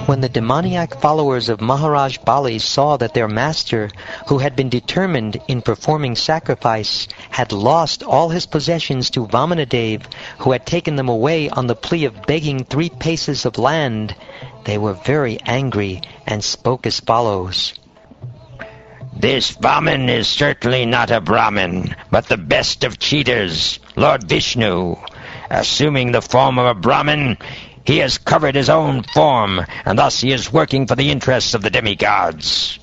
When the demoniac followers of Maharaj Bali saw that their master, who had been determined in performing sacrifice, had lost all his possessions to Vamanadev, who had taken them away on the plea of begging 3 paces of land, they were very angry and spoke as follows. This Vaman is certainly not a Brahmin, but the best of cheaters, Lord Vishnu. Assuming the form of a Brahmin, he has covered his own form, and thus he is working for the interests of the demigods.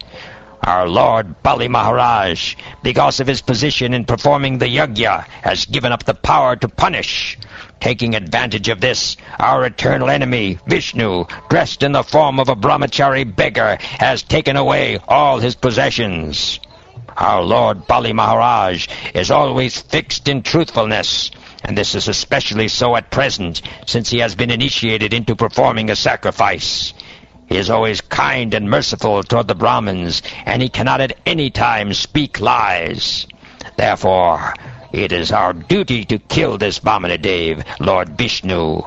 Our Lord Bali Maharaj, because of his position in performing the yajna, has given up the power to punish. Taking advantage of this, our eternal enemy, Vishnu, dressed in the form of a brahmachari beggar, has taken away all his possessions. Our Lord Bali Maharaj is always fixed in truthfulness, and this is especially so at present, since he has been initiated into performing a sacrifice. He is always kind and merciful toward the Brahmins, and he cannot at any time speak lies. Therefore, it is our duty to kill this Vamanadev, Lord Vishnu.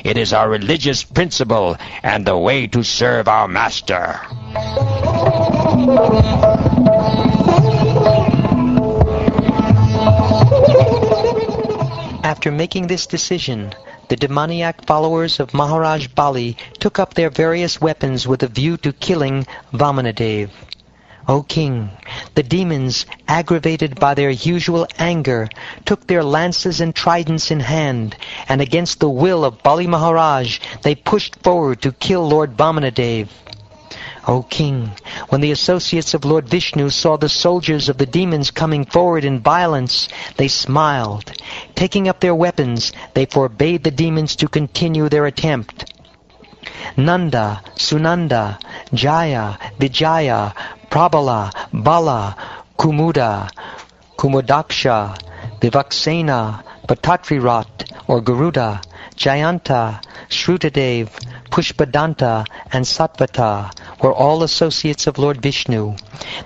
It is our religious principle and the way to serve our master. After making this decision, the demoniac followers of Maharaj Bali took up their various weapons with a view to killing Vamanadev. O king, the demons, aggravated by their usual anger, took their lances and tridents in hand, and against the will of Bali Maharaj, they pushed forward to kill Lord Vamanadev. O king, when the associates of Lord Vishnu saw the soldiers of the demons coming forward in violence, they smiled. Taking up their weapons, they forbade the demons to continue their attempt. Nanda, Sunanda, Jaya, Vijaya, Prabala, Bala, Kumuda, Kumudaksha, Vivaksena, Patatrirat, or Garuda, Jayanta, Shrutadev, Pushpadanta, and Satvata were all associates of Lord Vishnu.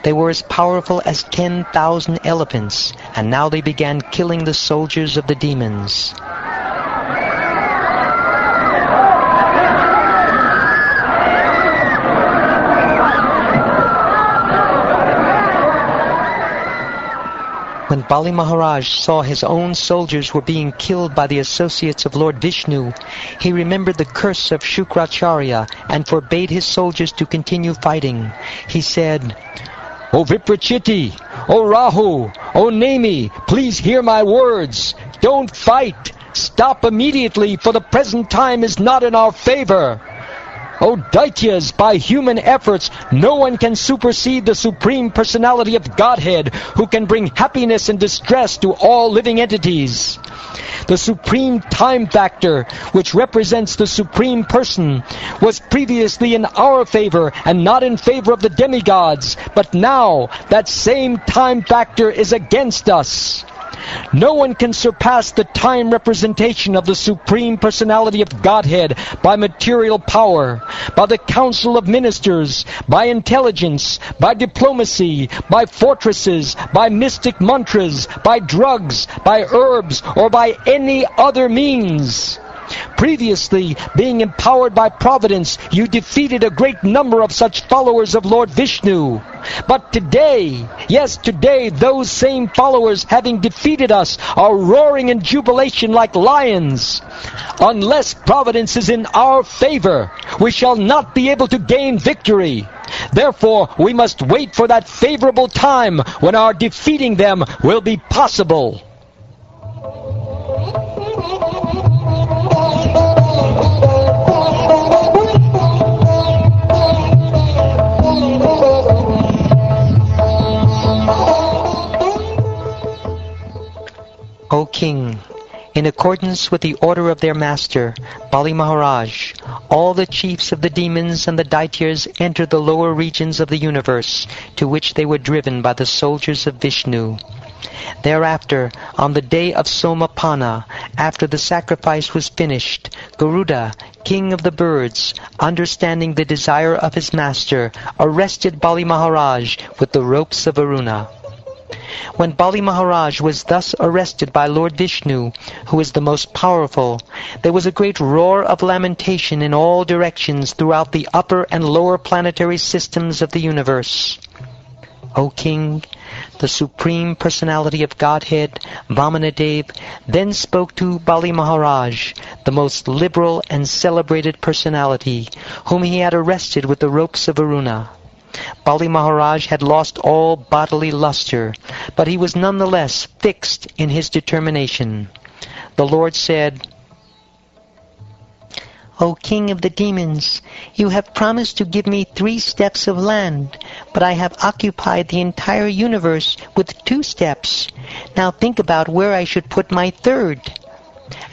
They were as powerful as 10,000 elephants, and now they began killing the soldiers of the demons. When Bali Maharaj saw his own soldiers were being killed by the associates of Lord Vishnu, he remembered the curse of Shukracharya and forbade his soldiers to continue fighting. He said, O Viprachiti, O Rahu, O Nemi, please hear my words. Don't fight. Stop immediately, for the present time is not in our favor. O Daityas, by human efforts, no one can supersede the Supreme Personality of Godhead, who can bring happiness and distress to all living entities. The Supreme Time Factor, which represents the Supreme Person, was previously in our favor and not in favor of the demigods, but now that same Time Factor is against us. No one can surpass the time representation of the Supreme Personality of Godhead by material power, by the council of ministers, by intelligence, by diplomacy, by fortresses, by mystic mantras, by drugs, by herbs, or by any other means. Previously, being empowered by providence, you defeated a great number of such followers of Lord Vishnu. But today, yes, today, those same followers, having defeated us, are roaring in jubilation like lions. Unless providence is in our favor, we shall not be able to gain victory. Therefore, we must wait for that favorable time when our defeating them will be possible. O king, in accordance with the order of their master, Bali Maharaj, all the chiefs of the demons and the Daityas entered the lower regions of the universe, to which they were driven by the soldiers of Vishnu. Thereafter, on the day of Somapana, after the sacrifice was finished, Garuda, king of the birds, understanding the desire of his master, arrested Bali Maharaj with the ropes of Varuna. When Bali Maharaj was thus arrested by Lord Vishnu, who is the most powerful, there was a great roar of lamentation in all directions throughout the upper and lower planetary systems of the universe. O King, the Supreme Personality of Godhead, Vamanadev, then spoke to Bali Maharaj, the most liberal and celebrated personality, whom he had arrested with the ropes of Varuna. Bali Maharaj had lost all bodily luster, but he was nonetheless fixed in his determination. The Lord said, O King of the demons, you have promised to give me 3 steps of land, but I have occupied the entire universe with 2 steps. Now think about where I should put my 3rd.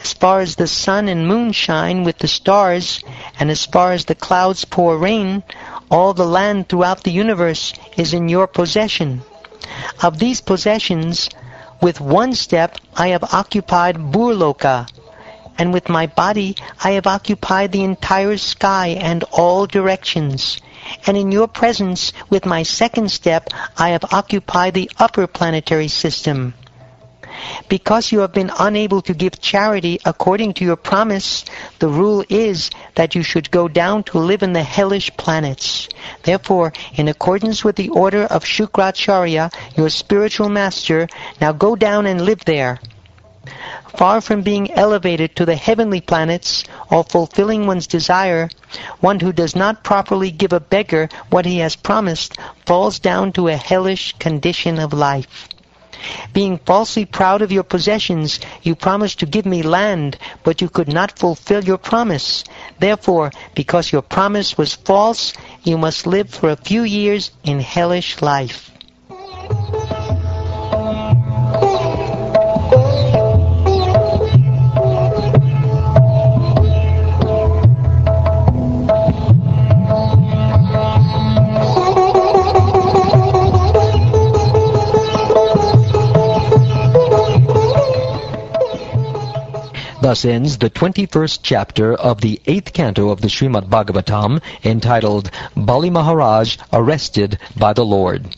As far as the sun and moon shine with the stars, and as far as the clouds pour rain, all the land throughout the universe is in your possession. Of these possessions, with 1 step I have occupied Burloka, and with my body I have occupied the entire sky and all directions. And in your presence, with my 2nd step, I have occupied the upper planetary system. Because you have been unable to give charity according to your promise, the rule is that you should go down to live in the hellish planets. Therefore, in accordance with the order of Shukracharya, your spiritual master, now go down and live there. Far from being elevated to the heavenly planets or fulfilling one's desire, one who does not properly give a beggar what he has promised falls down to a hellish condition of life. Being falsely proud of your possessions, you promised to give me land, but you could not fulfill your promise. Therefore, because your promise was false, you must live for a few years in hellish life. Thus ends the 21st chapter of the 8th canto of the Shrimad Bhagavatam, entitled Bali Maharaj Arrested by the Lord.